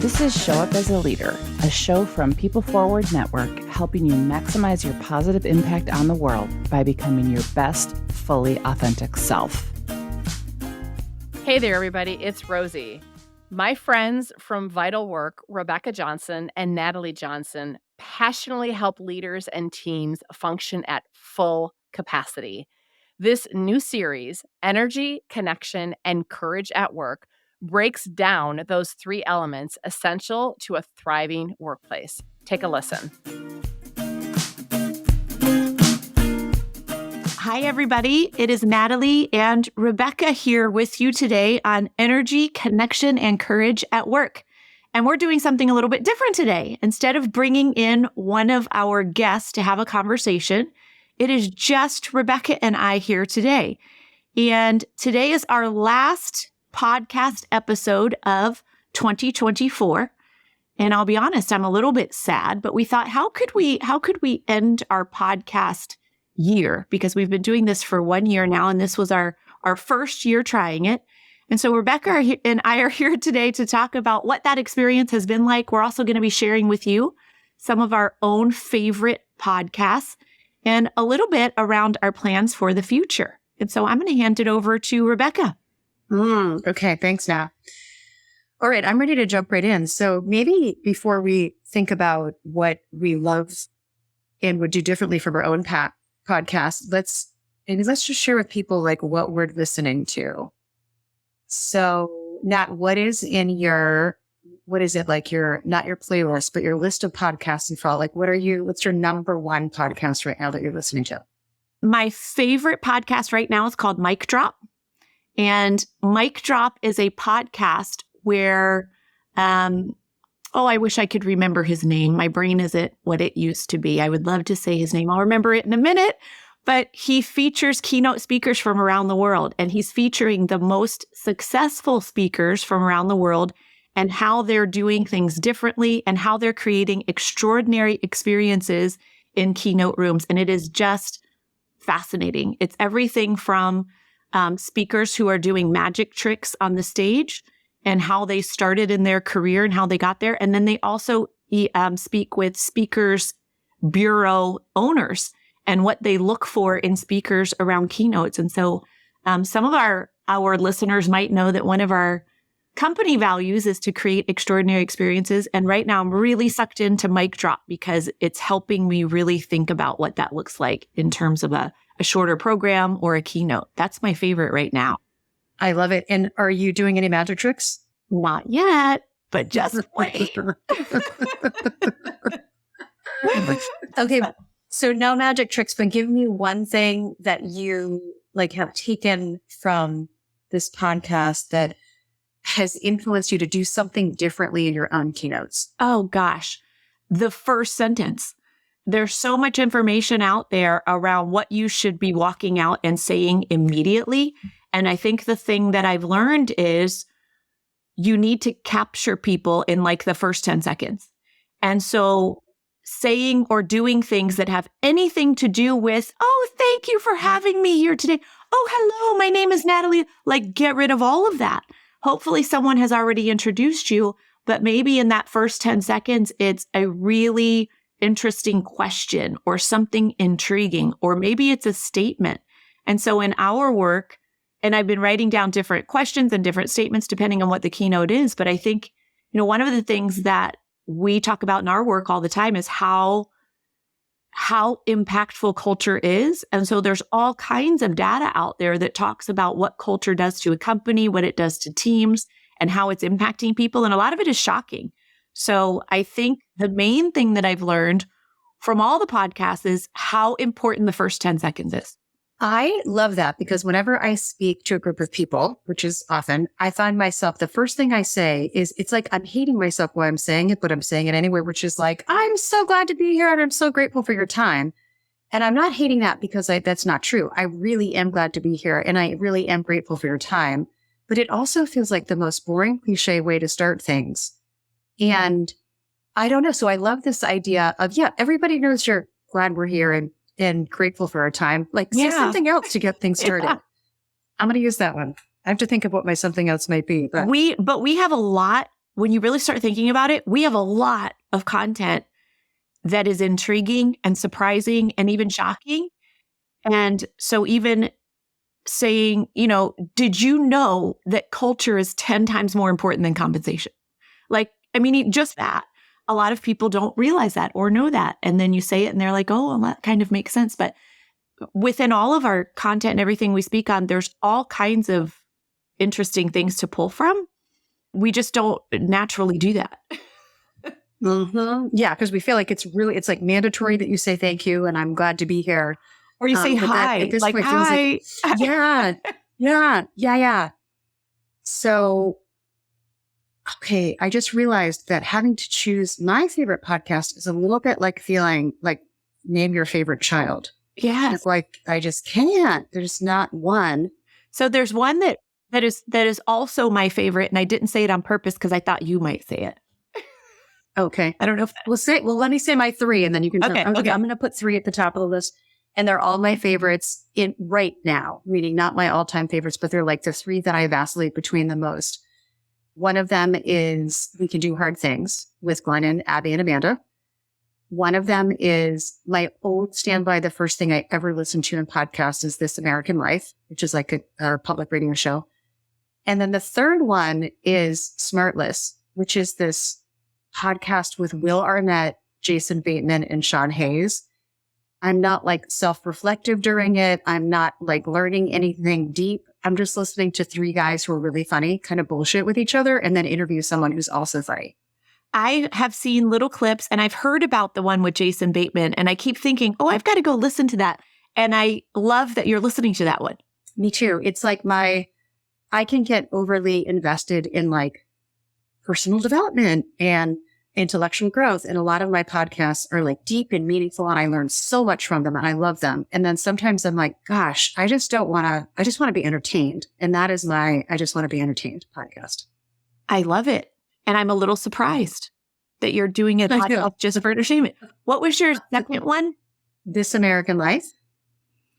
This is Show Up as a Leader, a show from People Forward Network, helping you maximize your positive impact on the world by becoming your best, fully authentic self. Hey there, everybody. It's Rosie. My friends from Vital Work, Rebecca Johnson and Natalie Johnson, passionately help leaders and teams function at full capacity. This new series, Energy, Connection, and Courage at Work, breaks down those three elements essential to a thriving workplace. Take a listen. Hi, everybody. It is Natalie and Rebecca here with you today on Energy, Connection, and Courage at Work. And we're doing something a little bit different today. Instead of bringing in one of our guests to have a conversation, it is just Rebecca and I here today. And today is our last podcast episode of 2024. And I'll be honest, I'm a little bit sad, but we thought, how could we end our podcast year? Because we've been doing this for 1 year now, and this was our first year trying it. And so Rebecca and I are here today to talk about what that experience has been like. We're also going to be sharing with you some of our own favorite podcasts and a little bit around our plans for the future. And so I'm going to hand it over to Rebecca. Okay, thanks, Nat. All right, I'm ready to jump right in. So maybe before we think about what we love and would do differently from our own podcast, let's just share with people like what we're listening to. So, Nat, what is not your playlist, but your list of podcasts you follow? Like, what's your number one podcast right now that you're listening to? My favorite podcast right now is called Mic Drop. And Mic Drop is a podcast where, I wish I could remember his name. My brain isn't what it used to be. I would love to say his name. I'll remember it in a minute. But he features keynote speakers from around the world. And he's featuring the most successful speakers from around the world and how they're doing things differently and how they're creating extraordinary experiences in keynote rooms. And it is just fascinating. It's everything from speakers who are doing magic tricks on the stage and how they started in their career and how they got there. And then they also speak with speakers bureau owners and what they look for in speakers around keynotes. And so some of our listeners might know that one of our company values is to create extraordinary experiences. And right now I'm really sucked into Mic Drop because it's helping me really think about what that looks like in terms of a shorter program or a keynote. That's my favorite right now. I love it. And are you doing any magic tricks? Not yet, but just wait. Okay. So no magic tricks, but give me one thing that you have taken from this podcast that has influenced you to do something differently in your own keynotes. Oh gosh. The first sentence. There's so much information out there around what you should be walking out and saying immediately. And I think the thing that I've learned is you need to capture people in the first 10 seconds. And so saying or doing things that have anything to do with, oh, thank you for having me here today. Oh, hello, my name is Natalie. Get rid of all of that. Hopefully someone has already introduced you, but maybe in that first 10 seconds, it's a really interesting question or something intriguing, or maybe it's a statement. And so in our work, and I've been writing down different questions and different statements depending on what the keynote is, but I think, one of the things that we talk about in our work all the time is how impactful culture is. And so there's all kinds of data out there that talks about what culture does to a company, what it does to teams, and how it's impacting people. And a lot of it is shocking. So I think the main thing that I've learned from all the podcasts is how important the first 10 seconds is. I love that because whenever I speak to a group of people, which is often, I find myself, the first thing I say is, it's like I'm hating myself while I'm saying it, but I'm saying it anyway, which is I'm so glad to be here and I'm so grateful for your time. And I'm not hating that because that's not true. I really am glad to be here and I really am grateful for your time. But it also feels like the most boring, cliche way to start things. And I don't know. So I love this idea of, everybody knows you're glad we're here and grateful for our time. Say something else to get things started. Yeah. I'm going to use that one. I have to think of what my something else might be. But we have a lot when you really start thinking about it, we have a lot of content that is intriguing and surprising and even shocking. And so even saying, did you know that culture is 10 times more important than compensation? Just that. A lot of people don't realize that or know that. And then you say it and they're like, oh, well, that kind of makes sense. But within all of our content and everything we speak on, there's all kinds of interesting things to pull from. We just don't naturally do that. Mm-hmm. Yeah, because we feel like it's like mandatory that you say thank you and I'm glad to be here. Or you say hi, at this like, point, hi. Yeah. So, okay, I just realized that having to choose my favorite podcast is a little bit like feeling like name your favorite child. Yeah. It's like, I just can't. There's not one. So there's one that is also my favorite. And I didn't say it on purpose because I thought you might say it. Okay. I don't know if let me say my 3 and then you can. Okay. I'm going to put 3 at the top of the list. And they're all my favorites in right now, meaning not my all-time favorites, but they're like the 3 that I vacillate between the most. One of them is We Can Do Hard Things with Glenn and Abby and Amanda. One of them is my old standby. The first thing I ever listened to in podcasts is This American Life, which is like a public radio show. And then the third one is Smartless, which is this podcast with Will Arnett, Jason Bateman, and Sean Hayes. I'm not like self-reflective during it. I'm not like learning anything deep. I'm just listening to 3 guys who are really funny, kind of bullshit with each other, and then interview someone who's also funny. I have seen little clips and I've heard about the one with Jason Bateman and I keep thinking, oh, I've got to go listen to that. And I love that you're listening to that one. Me too. It's like I can get overly invested in like personal development and intellectual growth. And a lot of my podcasts are like deep and meaningful and I learn so much from them and I love them. And then sometimes I'm like, gosh, I just want to be entertained. And that is my I Just Want to Be Entertained podcast. I love it. And I'm a little surprised that you're doing a podcast just for entertainment. What was your second one? This American Life.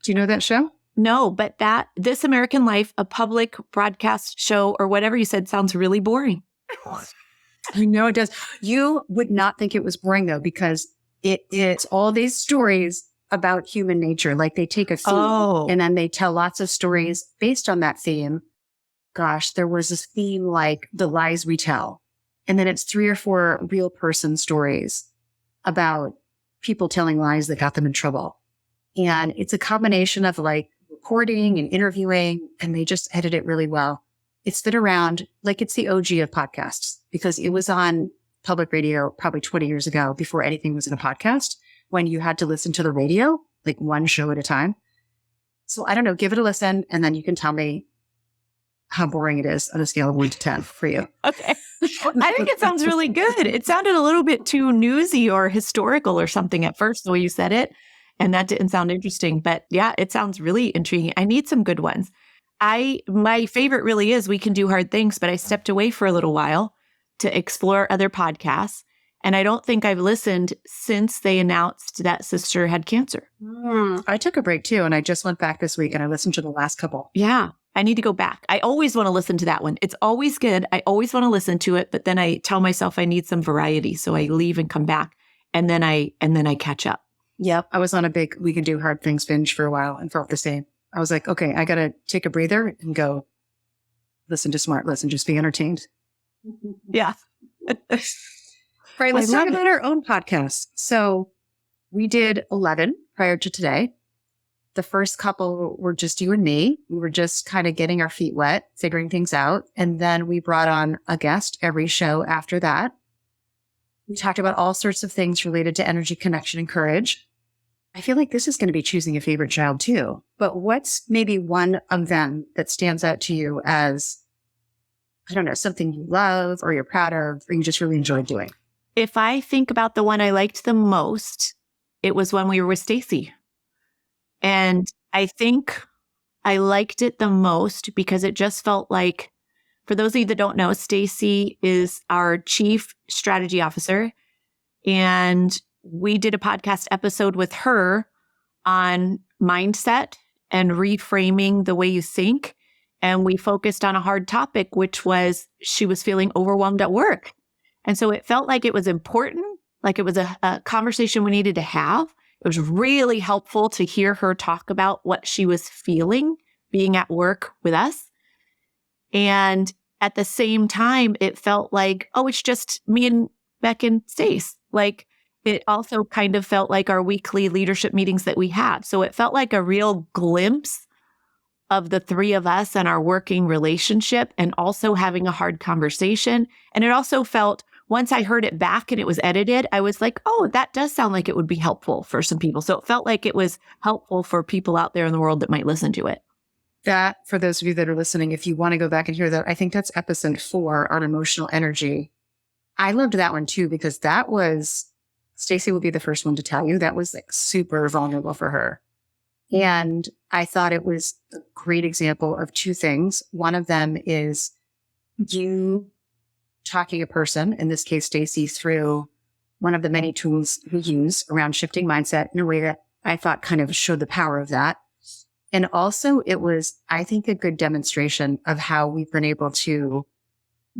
Do you know that show? No, but This American Life, a public broadcast show or whatever you said, sounds really boring. I know it does. You would not think it was boring though, because it's all these stories about human nature. Like they take a theme and then they tell lots of stories based on that theme. Gosh, there was this theme like The Lies We Tell. And then it's 3 or 4 real person stories about people telling lies that got them in trouble. And it's a combination of like recording and interviewing, and they just edit it really well. It's been around, like it's the OG of podcasts because it was on public radio probably 20 years ago before anything was in a podcast when you had to listen to the radio, like one show at a time. So I don't know, give it a listen and then you can tell me how boring it is on a scale of 1 to 10 for you. Okay. I think it sounds really good. It sounded a little bit too newsy or historical or something at first, the way you said it. And that didn't sound interesting. But yeah, it sounds really intriguing. I need some good ones. My favorite really is We Can Do Hard Things, but I stepped away for a little while to explore other podcasts. And I don't think I've listened since they announced that sister had cancer. I took a break too. And I just went back this week and I listened to the last couple. Yeah. I need to go back. I always want to listen to that one. It's always good. I always want to listen to it, but then I tell myself I need some variety. So I leave and come back and then I catch up. Yep. I was on a big We Can Do Hard Things binge for a while and felt the same. I was like, okay, I got to take a breather and go listen to Smartless and just be entertained. Yeah. Right. Let's talk about our own podcast. So we did 11 prior to today. The first couple were just you and me. We were just kind of getting our feet wet, figuring things out. And then we brought on a guest every show after that. We talked about all sorts of things related to energy, connection, and courage. I feel like this is going to be choosing a favorite child too. But what's maybe one of them that stands out to you as, I don't know, something you love or you're proud of or you just really enjoyed doing? If I think about the one I liked the most, it was when we were with Stacy. And I think I liked it the most because it just felt like, for those of you that don't know, Stacy is our chief strategy officer. And we did a podcast episode with her on mindset and reframing the way you think. and we focused on a hard topic, which was she was feeling overwhelmed at work. And so it felt like it was important, like it was a conversation we needed to have. It was really helpful to hear her talk about what she was feeling being at work with us. And at the same time, it felt like, oh, it's just me and Beck and Stace. Like, it also kind of felt like our weekly leadership meetings that we had. So it felt like a real glimpse of the three of us and our working relationship, and also having a hard conversation. And it also felt, once I heard it back and it was edited, I was like, oh, that does sound like it would be helpful for some people. So it felt like it was helpful for people out there in the world that might listen to it. That, for those of you that are listening, if you want to go back and hear that, I think that's episode 4 on emotional energy. I loved that one too, because that was, Stacey will be the first one to tell you, that was like super vulnerable for her. And I thought it was a great example of 2 things. One of them is you talking a person, in this case, Stacey, through one of the many tools we use around shifting mindset in a way that I thought kind of showed the power of that. And also it was, I think, a good demonstration of how we've been able to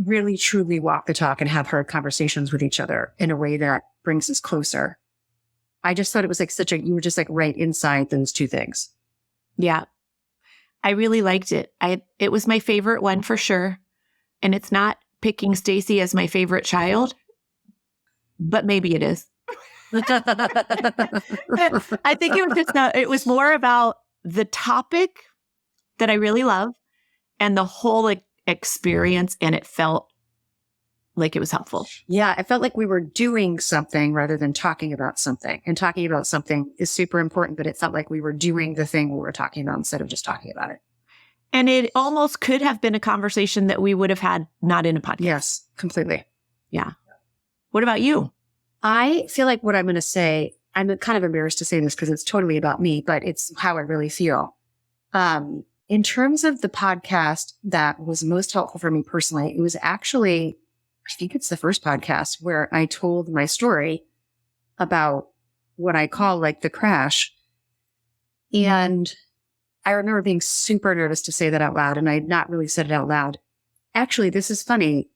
really truly walk the talk and have hard conversations with each other in a way that brings us closer. I just thought it was like you were just like right inside those 2 things. Yeah. I really liked it. It was my favorite one for sure. And it's not picking Stacey as my favorite child, but maybe it is. I think it was just it was more about the topic that I really love and the whole experience, and it felt like it was helpful. Yeah, it felt like we were doing something rather than talking about something. And talking about something is super important, but it felt like we were doing the thing we were talking about instead of just talking about it. And it almost could have been a conversation that we would have had not in a podcast. Yes, completely. Yeah. What about you? I feel like what I'm going to say, I'm kind of embarrassed to say this because it's totally about me, but it's how I really feel. In terms of the podcast that was most helpful for me personally, it was actually, I think it's the first podcast where I told my story about what I call like the crash. And I remember being super nervous to say that out loud, and I had not really said it out loud. Actually, this is funny.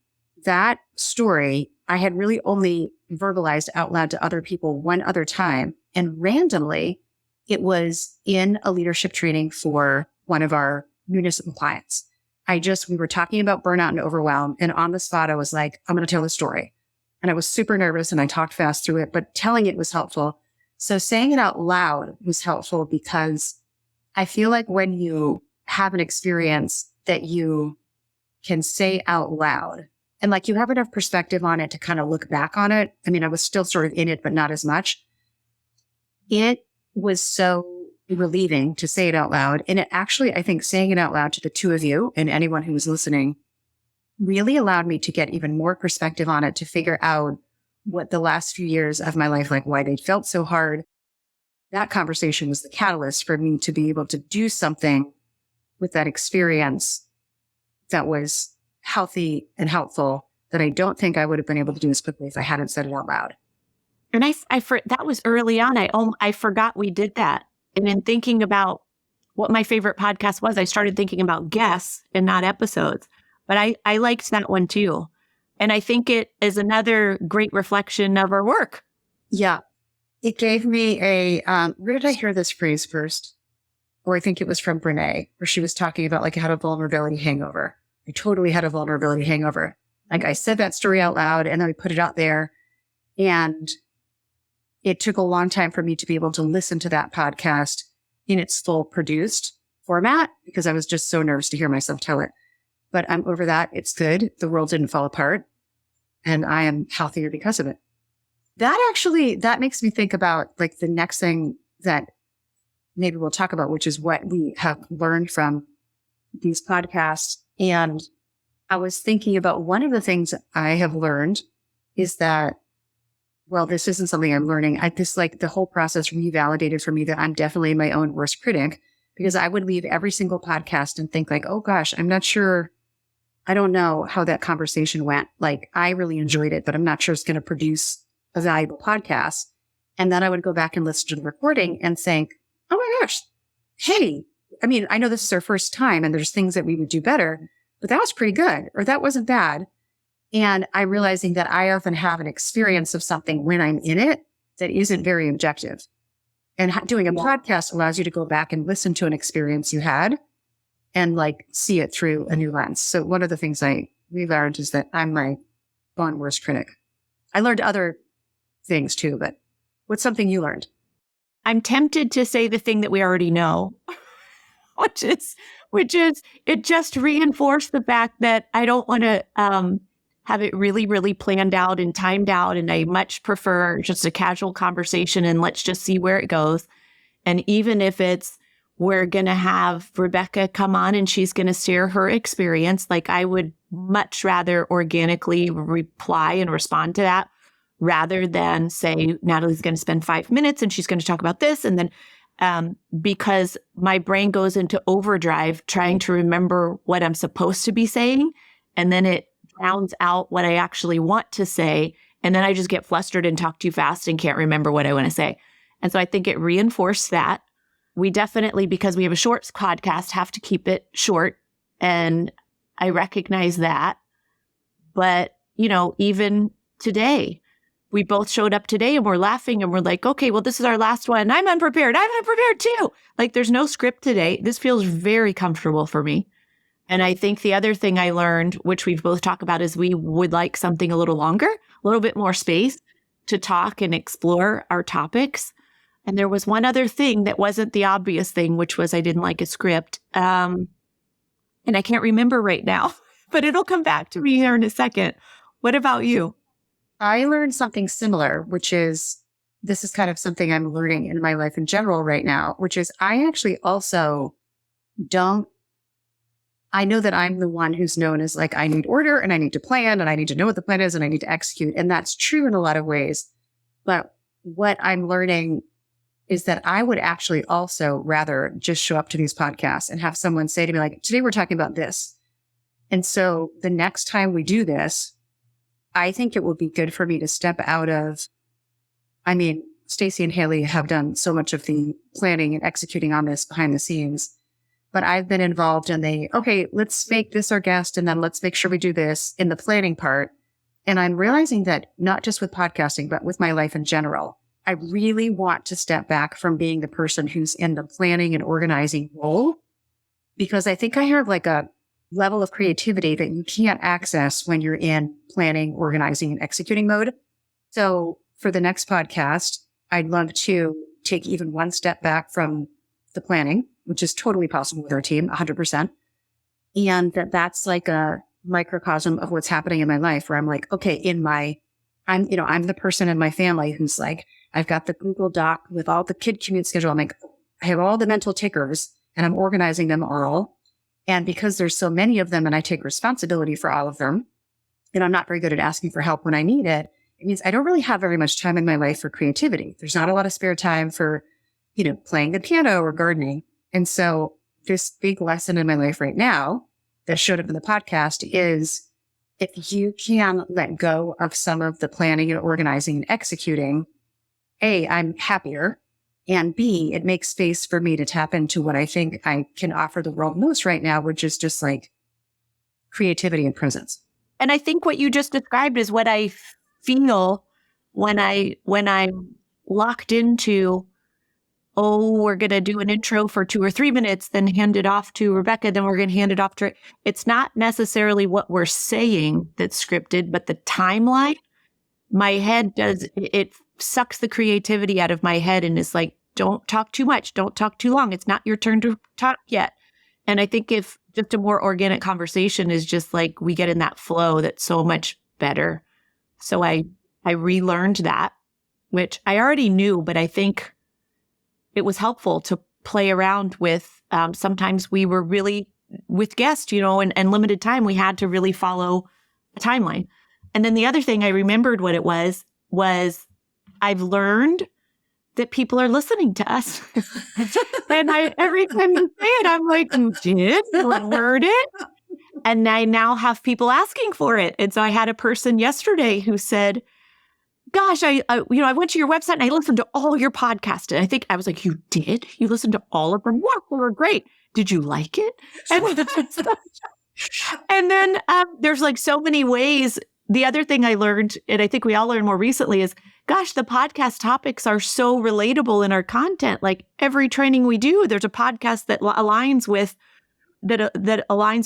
That story I had really only verbalized out loud to other people one other time. And randomly, it was in a leadership training for one of our municipal clients. We were talking about burnout and overwhelm. And on the spot, I was like, I'm going to tell the story. And I was super nervous and I talked fast through it, but telling it was helpful. So saying it out loud was helpful because I feel like when you have an experience that you can say out loud and like you have enough perspective on it to kind of look back on it. I mean, I was still sort of in it, but not as much. It was so relieving to say it out loud. And it actually, I think saying it out loud to the 2 of you and anyone who was listening really allowed me to get even more perspective on it, to figure out what the last few years of my life, like why they felt so hard. That conversation was the catalyst for me to be able to do something with that experience that was healthy and helpful that I don't think I would have been able to do as quickly if I hadn't said it out loud. And that was early on. I forgot we did that. And in thinking about what my favorite podcast was, I started thinking about guests and not episodes. But I liked that one too. And I think it is another great reflection of our work. Yeah. It gave me where did I hear this phrase first? Or I think it was from Brene, where she was talking about like I had a vulnerability hangover. I totally had a vulnerability hangover. Like I said that story out loud and then I put it out there. And it took a long time for me to be able to listen to that podcast in its full produced format because I was just so nervous to hear myself tell it. But I'm over that. It's good. The world didn't fall apart and I am healthier because of it. That makes me think about like the next thing that maybe we'll talk about, which is what we have learned from these podcasts. And I was thinking about one of the things I have learned is that, well, this isn't something I'm learning. The whole process revalidated for me that I'm definitely my own worst critic because I would leave every single podcast and think like, oh gosh, I'm not sure. I don't know how that conversation went. Like I really enjoyed it, but I'm not sure it's going to produce a valuable podcast. And then I would go back and listen to the recording and think, oh my gosh, hey, I mean, I know this is our first time and there's things that we would do better, but that was pretty good, or that wasn't bad. And I'm realizing that I often have an experience of something when I'm in it that isn't very objective. And doing a podcast allows you to go back and listen to an experience you had and like see it through a new lens. So one of the things we learned is that I'm my own worst critic. I learned other things too, but what's something you learned? I'm tempted to say the thing that we already know, which is it just reinforced the fact that I don't want to have it really, really planned out and timed out. And I much prefer just a casual conversation and let's just see where it goes. And even if we're going to have Rebecca come on and she's going to share her experience, like I would much rather organically reply and respond to that rather than say, Natalie's going to spend 5 minutes and she's going to talk about this. And then because my brain goes into overdrive trying to remember what I'm supposed to be saying. And then it drowns out what I actually want to say. And then I just get flustered and talk too fast and can't remember what I want to say. And so I think it reinforced that. We definitely, because we have a short podcast, have to keep it short. And I recognize that. But, even today, we both showed up today and we're laughing and we're like, okay, well, this is our last one. I'm unprepared too. Like there's no script today. This feels very comfortable for me. And I think the other thing I learned, which we've both talked about, is we would like something a little longer, a little bit more space to talk and explore our topics. And there was one other thing that wasn't the obvious thing, which was I didn't like a script. And I can't remember right now, but it'll come back to me here in a second. What about you? I learned something similar, which is, this is kind of something I'm learning in my life in general right now, which is I actually also I know that I'm the one who's known as like, I need order and I need to plan and I need to know what the plan is and I need to execute. And that's true in a lot of ways. But what I'm learning is that I would actually also rather just show up to these podcasts and have someone say to me like, today we're talking about this. And so the next time we do this, I think it would be good for me to step out of, Stacey and Haley have done so much of the planning and executing on this behind the scenes, but I've been involved in okay, let's make this our guest and then let's make sure we do this in the planning part. And I'm realizing that not just with podcasting, but with my life in general, I really want to step back from being the person who's in the planning and organizing role, because I think I have like a level of creativity that you can't access when you're in planning, organizing, and executing mode. So for the next podcast, I'd love to take even one step back from the planning, which is totally possible with our team, 100%. And that's like a microcosm of what's happening in my life where I'm like, okay, I'm the person in my family who's like, I've got the Google Doc with all the kid commute schedule. I'm like, I have all the mental tickers and I'm organizing them all. And because there's so many of them and I take responsibility for all of them, and I'm not very good at asking for help when I need it, it means I don't really have very much time in my life for creativity. There's not a lot of spare time for, playing the piano or gardening. And so this big lesson in my life right now that showed up in the podcast is if you can let go of some of the planning and organizing and executing, A, I'm happier. And B, it makes space for me to tap into what I think I can offer the world most right now, which is just like creativity and presence. And I think what you just described is what I feel when I'm locked into, we're going to do an intro for 2 or 3 minutes, then hand it off to Rebecca, then we're going to hand it off to her. It's not necessarily what we're saying that's scripted, but the timeline. My head it sucks the creativity out of my head and is like, don't talk too much. Don't talk too long. It's not your turn to talk yet. And I think if just a more organic conversation is just like, we get in that flow, that's so much better. So I relearned that, which I already knew, but I think it was helpful to play around with. Sometimes we were really with guests, and limited time, we had to really follow a timeline. And then the other thing I remembered what it was I've learned that people are listening to us. And every time you say it, I'm like, you heard it? And I now have people asking for it. And so I had a person yesterday who said, gosh, I went to your website and I listened to all your podcasts. And I was like, you did? You listened to all of them? Wow, they were great. did you like it? And then there's like so many ways. The other thing I learned, and I think we all learned more recently, is, gosh, the podcast topics are so relatable in our content. Like every training we do, there's a podcast that aligns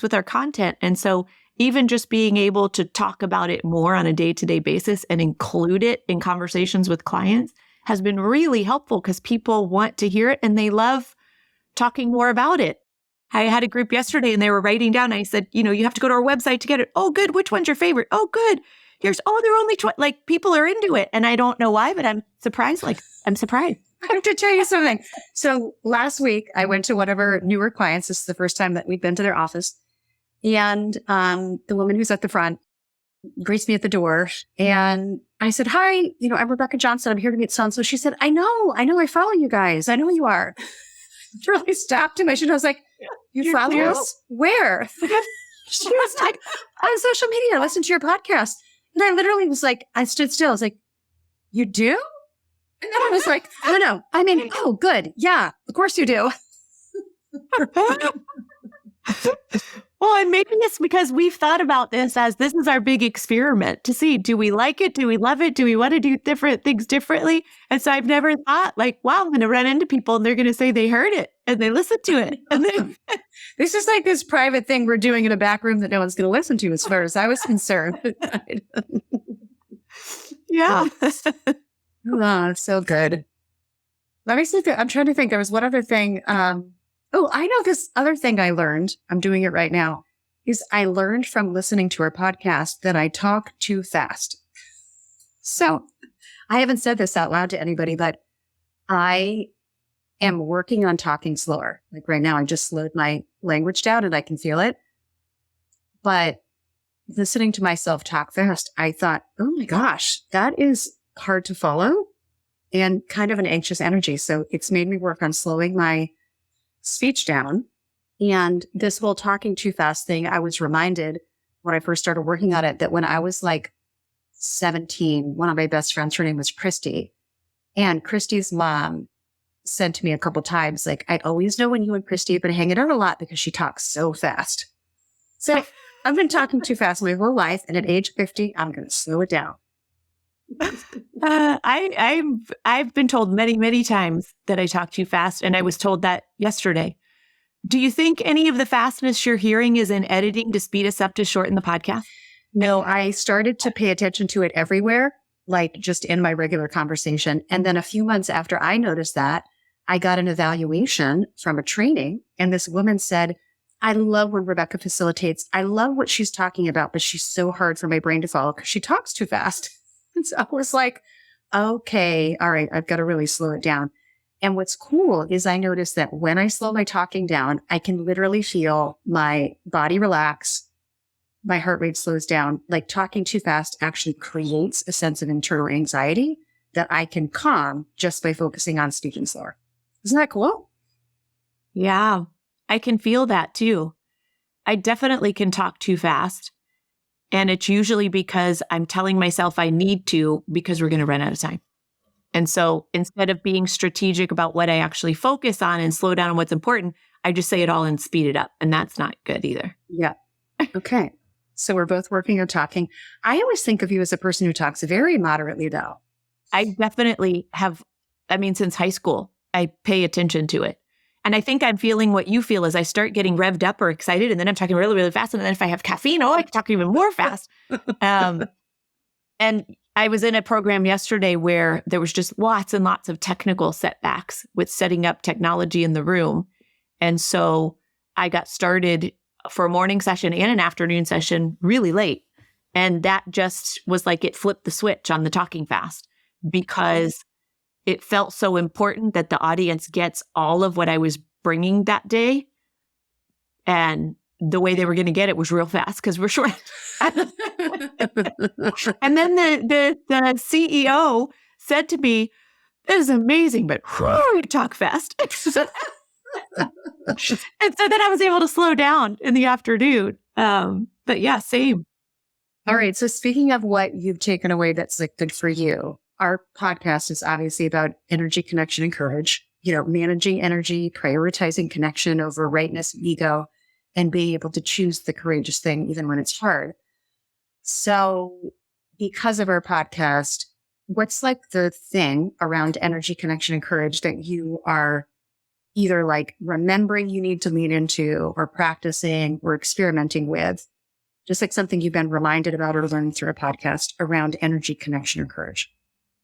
with our content. And so even just being able to talk about it more on a day-to-day basis and include it in conversations with clients has been really helpful because people want to hear it and they love talking more about it. I had a group yesterday and they were writing down. I said, you have to go to our website to get it. Oh, good. Which one's your favorite? Oh, good. They're only like people are into it. And I don't know why, but I'm surprised. I'm surprised. I have to tell you something. So last week I went to one of our newer clients. This is the first time that we've been to their office. And the woman who's at the front greets me at the door. And I said, hi, I'm Rebecca Johnson. I'm here to meet so-and-so. She said, I know. I follow you guys. I know who you are. She really stopped him. I was like, you follow us? Where? She was like, on social media, listen to your podcast. And I literally was like, I stood still. I was like, you do? And then I was like, I don't know. Oh, good. Yeah, of course you do. Well, and maybe it's because we've thought about this as this is our big experiment to see, do we like it? Do we love it? Do we want to do different things differently? And so I've never thought like, wow, I'm going to run into people and they're going to say they heard it and they listened to it. And then this is like this private thing we're doing in a back room that no one's going to listen to as far as I was concerned. Yeah. Oh, so good. Let me see. I'm trying to think. There was one other thing. Oh, I know this other thing I learned. I'm doing it right now. Is I learned from listening to our podcast that I talk too fast. So I haven't said this out loud to anybody, but I am working on talking slower. Like right now, I just slowed my language down and I can feel it. But listening to myself talk fast, I thought, oh my gosh, that is hard to follow and kind of an anxious energy. So it's made me work on slowing my speech down. And this whole talking too fast thing, I was reminded when I first started working on it that when I was like 17, one of my best friends, her name was Christy. And Christy's mom said to me a couple times, like, I'd always know when you and Christy have been hanging out a lot because she talks so fast. So I've been talking too fast my whole life. And at age 50, I'm going to slow it down. I've been told many, many times that I talk too fast, and I was told that yesterday. Do you think any of the fastness you're hearing is in editing to speed us up to shorten the podcast? No, I started to pay attention to it everywhere, like just in my regular conversation. And then a few months after I noticed that, I got an evaluation from a training, and this woman said, I love when Rebecca facilitates. I love what she's talking about, but she's so hard for my brain to follow because she talks too fast. And so I was like, okay, all right, I've got to really slow it down. And what's cool is I noticed that when I slow my talking down, I can literally feel my body relax. My heart rate slows down. Like talking too fast actually creates a sense of internal anxiety that I can calm just by focusing on speaking slower. Isn't that cool? Yeah, I can feel that too. I definitely can talk too fast. And it's usually because I'm telling myself I need to because we're going to run out of time. And so instead of being strategic about what I actually focus on and slow down on what's important, I just say it all and speed it up. And that's not good either. Yeah. Okay. So we're both working on talking. I always think of you as a person who talks very moderately, though. I definitely have. Since high school, I pay attention to it. And I think I'm feeling what you feel as I start getting revved up or excited. And then I'm talking really, really fast. And then if I have caffeine, I can talk even more fast. And I was in a program yesterday where there was just lots and lots of technical setbacks with setting up technology in the room. And so I got started for a morning session and an afternoon session really late. And that just was like it flipped the switch on the talking fast because it felt so important that the audience gets all of what I was bringing that day. And the way they were going to get it was real fast because we're short. And then the CEO said to me, "This is amazing, but you talk fast." And so then I was able to slow down in the afternoon. But yeah, same. All right. So speaking of what you've taken away that's like good for you, our podcast is obviously about energy, connection, and courage. managing energy, prioritizing connection over rightness and ego, and being able to choose the courageous thing even when it's hard. So because of our podcast, what's like the thing around energy, connection, and courage that you are either like remembering you need to lean into or practicing or experimenting with, just like something you've been reminded about or learned through a podcast around energy, connection, and courage?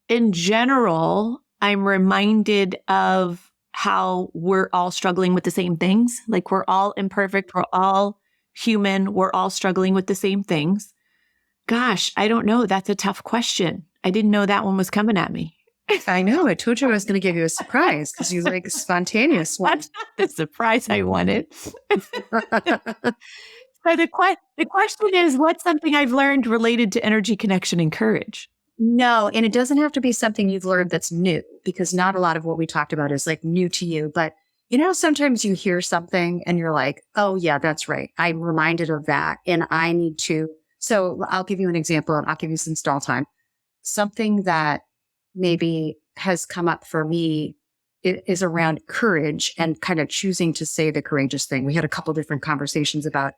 In general, I'm reminded of how we're all struggling with the same things. Like we're all imperfect. We're all human. We're all struggling with the same things. Gosh, I don't know. That's a tough question. I didn't know that one was coming at me. I know. I told you I was going to give you a surprise because you like spontaneous ones. That's not the surprise I wanted. So the question is, what's something I've learned related to energy, connection, and courage? No, and it doesn't have to be something you've learned that's new, because not a lot of what we talked about is like new to you. But sometimes you hear something and you're like, oh yeah, that's right. I'm reminded of that and I need to. So I'll give you an example and I'll give you some stall time. Something that maybe has come up for me is around courage and kind of choosing to say the courageous thing. We had a couple different conversations about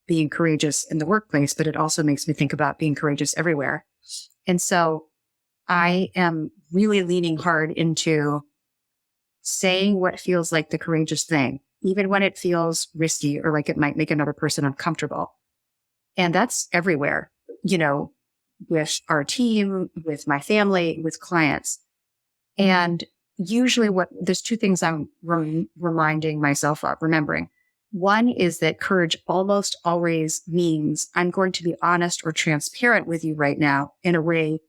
being courageous in the workplace, but it also makes me think about being courageous everywhere. And so I am really leaning hard into saying what feels like the courageous thing, even when it feels risky or like it might make another person uncomfortable. And that's everywhere, with our team, with my family, with clients. And usually there's two things I'm reminding myself of, remembering. One is that courage almost always means I'm going to be honest or transparent with you right now in a way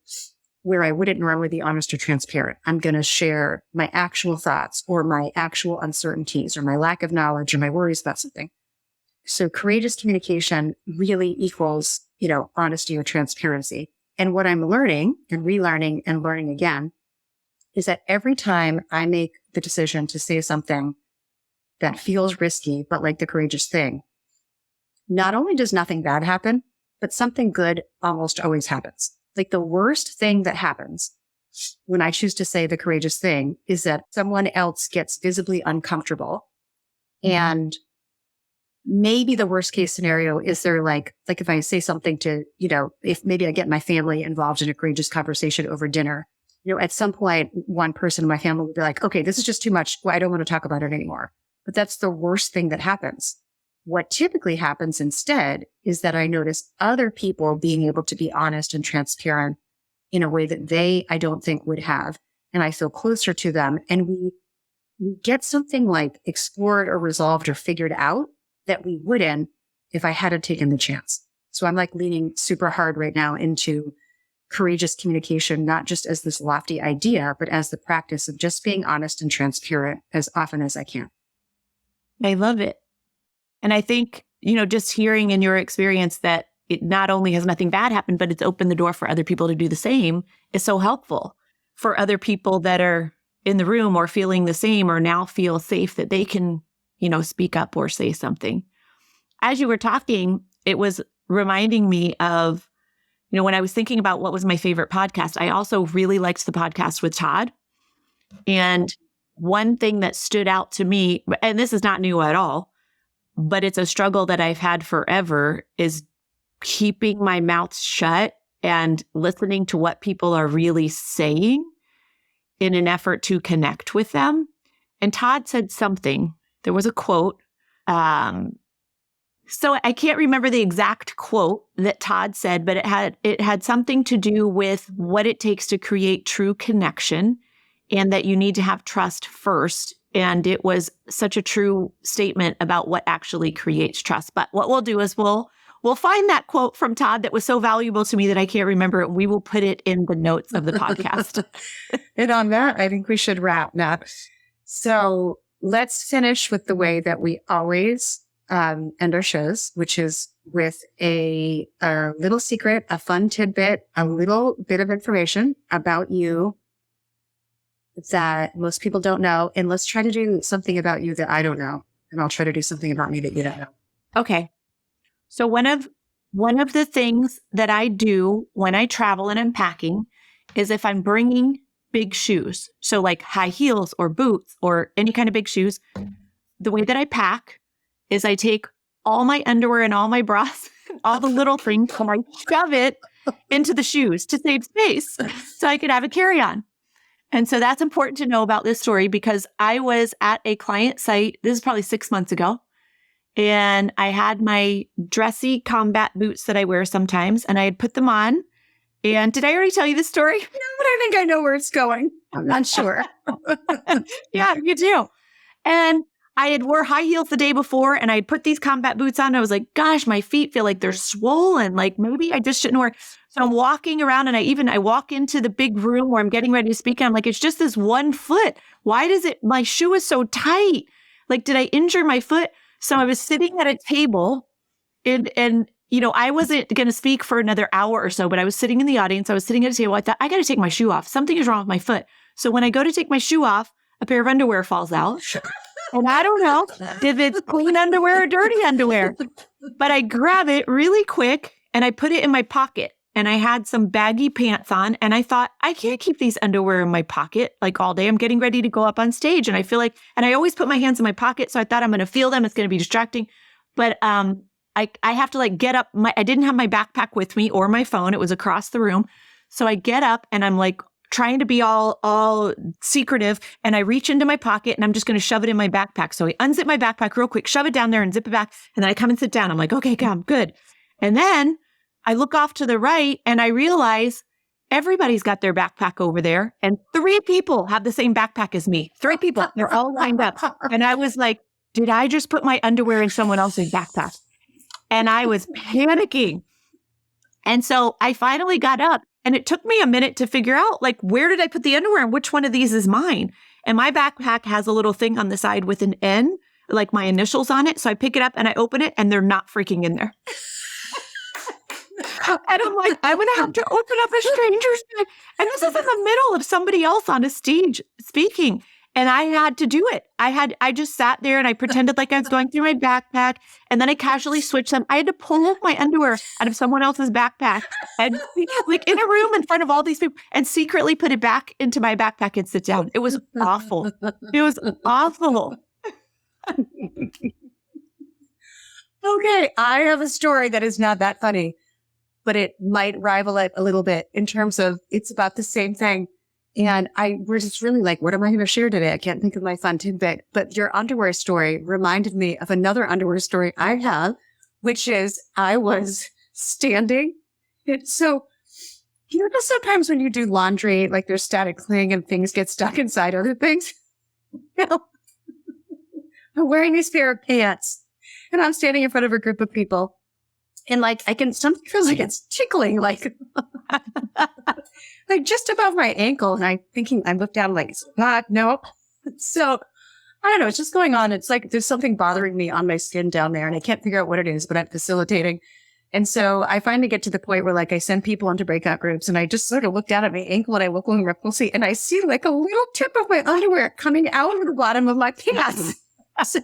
where I wouldn't normally be honest or transparent. I'm going to share my actual thoughts or my actual uncertainties or my lack of knowledge or my worries about something. So courageous communication really equals, honesty or transparency. And what I'm learning and relearning and learning again is that every time I make the decision to say something that feels risky, but like the courageous thing, not only does nothing bad happen, but something good almost always happens. Like the worst thing that happens when I choose to say the courageous thing is that someone else gets visibly uncomfortable. And maybe the worst case scenario is they're like if I say something to, if maybe I get my family involved in a courageous conversation over dinner, at some point, one person in my family will be like, okay, this is just too much. Well, I don't want to talk about it anymore. But that's the worst thing that happens. What typically happens instead is that I notice other people being able to be honest and transparent in a way that I don't think would have. And I feel closer to them. And we get something like explored or resolved or figured out that we wouldn't if I hadn't taken the chance. So I'm like leaning super hard right now into courageous communication, not just as this lofty idea, but as the practice of just being honest and transparent as often as I can. I love it. And I think, just hearing in your experience that it not only has nothing bad happened, but it's opened the door for other people to do the same is so helpful for other people that are in the room or feeling the same or now feel safe that they can, speak up or say something. As you were talking, it was reminding me of, when I was thinking about what was my favorite podcast, I also really liked the podcast with Todd. And one thing that stood out to me, and this is not new at all, but it's a struggle that I've had forever, is keeping my mouth shut and listening to what people are really saying in an effort to connect with them. And Todd said something. There was a quote. So I can't remember the exact quote that Todd said, but it had something to do with what it takes to create true connection and that you need to have trust first. And it was such a true statement about what actually creates trust. But what we'll do is we'll find that quote from Todd that was so valuable to me that I can't remember it. We will put it in the notes of the podcast. And on that, I think we should wrap, Nat. So let's finish with the way that we always end our shows, which is with a little secret, a fun tidbit, a little bit of information about you that most people don't know. And let's try to do something about you that I don't know. And I'll try to do something about me that you don't know. Okay. So one of the things that I do when I travel and I'm packing is if I'm bringing big shoes, so like high heels or boots or any kind of big shoes, the way that I pack is I take all my underwear and all my bras, all the little things, and I shove it into the shoes to save space so I could have a carry-on. And so that's important to know about this story because I was at a client site, this is probably 6 months ago, and I had my dressy combat boots that I wear sometimes, and I had put them on. And did I already tell you this story? No, but I think I know where it's going. I'm not sure. Yeah, you do. And I had wore high heels the day before and I had put these combat boots on. I was like, gosh, my feet feel like they're swollen. Like maybe I just shouldn't wear. So I'm walking around and I walk into the big room where I'm getting ready to speak. And I'm like, it's just this one foot. Why my shoe is so tight? Like, did I injure my foot? So I was sitting at a table and I wasn't going to speak for another hour or so, but I was sitting in the audience. I was sitting at a table. I thought, I got to take my shoe off. Something is wrong with my foot. So when I go to take my shoe off, a pair of underwear falls out. And I don't know if it's clean underwear or dirty underwear, but I grab it really quick and I put it in my pocket and I had some baggy pants on and I thought, I can't keep these underwear in my pocket like all day. I'm getting ready to go up on stage and I feel like, and I always put my hands in my pocket. So I thought I'm going to feel them. It's going to be distracting. But I have to like get up. I didn't have my backpack with me or my phone. It was across the room. So I get up and I'm like, trying to be all secretive. And I reach into my pocket and I'm just going to shove it in my backpack. So I unzip my backpack real quick, shove it down there and zip it back. And then I come and sit down. I'm like, okay, I'm good. And then I look off to the right and I realize everybody's got their backpack over there. And 3 people have the same backpack as me. 3 people. They're all lined up. And I was like, did I just put my underwear in someone else's backpack? And I was panicking. And so I finally got up. And it took me a minute to figure out, like, where did I put the underwear and which one of these is mine? And my backpack has a little thing on the side with an N, like my initials on it. So I pick it up and I open it and they're not freaking in there. And I'm like, I'm going to have to open up a stranger's bag. And this is in the middle of somebody else on a stage speaking. And I had to do it. I just sat there and I pretended like I was going through my backpack and then I casually switched them. I had to pull my underwear out of someone else's backpack and like in a room in front of all these people and secretly put it back into my backpack and sit down. It was awful. It was awful. Okay, I have a story that is not that funny, but it might rival it a little bit in terms of it's about the same thing. And we're just really like, what am I going to share today? I can't think of my fun tidbit. But your underwear story reminded me of another underwear story I have, which is I was standing. So, sometimes when you do laundry, like there's static cling and things get stuck inside other things. I'm wearing this pair of pants and I'm standing in front of a group of people. And like, something feels like it's tickling, like just above my ankle. And I look down like, nope. So I don't know. It's just going on. It's like, there's something bothering me on my skin down there and I can't figure out what it is, but I'm facilitating. And so I finally get to the point where like I send people into breakout groups and I just sort of look down at my ankle and I look over closely and I see like a little tip of my underwear coming out of the bottom of my pants. So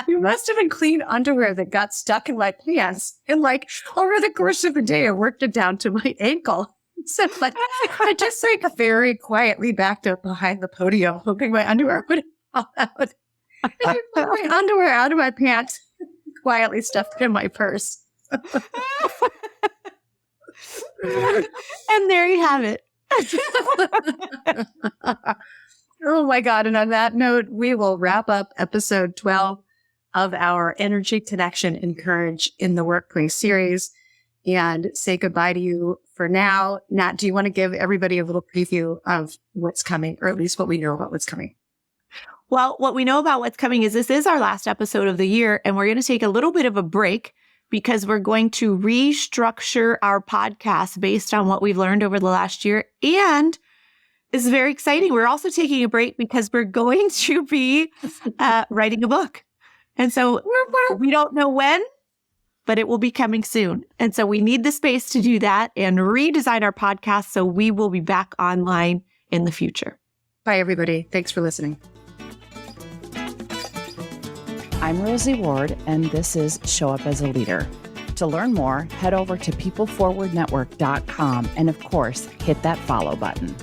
it must have been clean underwear that got stuck in my pants. And like over the course of the day, I worked it down to my ankle. So like I just like very quietly backed up behind the podium, hoping my underwear would fall out. I put my underwear out of my pants, quietly stuffed it in my purse. And there you have it. Oh my God. And on that note, we will wrap up episode 12 of our Energy, Connection, and Courage in the Workplace series and say goodbye to you for now. Nat, do you want to give everybody a little preview of what's coming, or at least what we know about what's coming? Well, what we know about what's coming is this is our last episode of the year, and we're going to take a little bit of a break because we're going to restructure our podcast based on what we've learned over the last year. And this is very exciting. We're also taking a break because we're going to be writing a book. And so we don't know when, but it will be coming soon. And so we need the space to do that and redesign our podcast. So we will be back online in the future. Bye, everybody. Thanks for listening. I'm Rosie Ward, and this is Show Up as a Leader. To learn more, head over to peopleforwardnetwork.com and, of course, hit that follow button.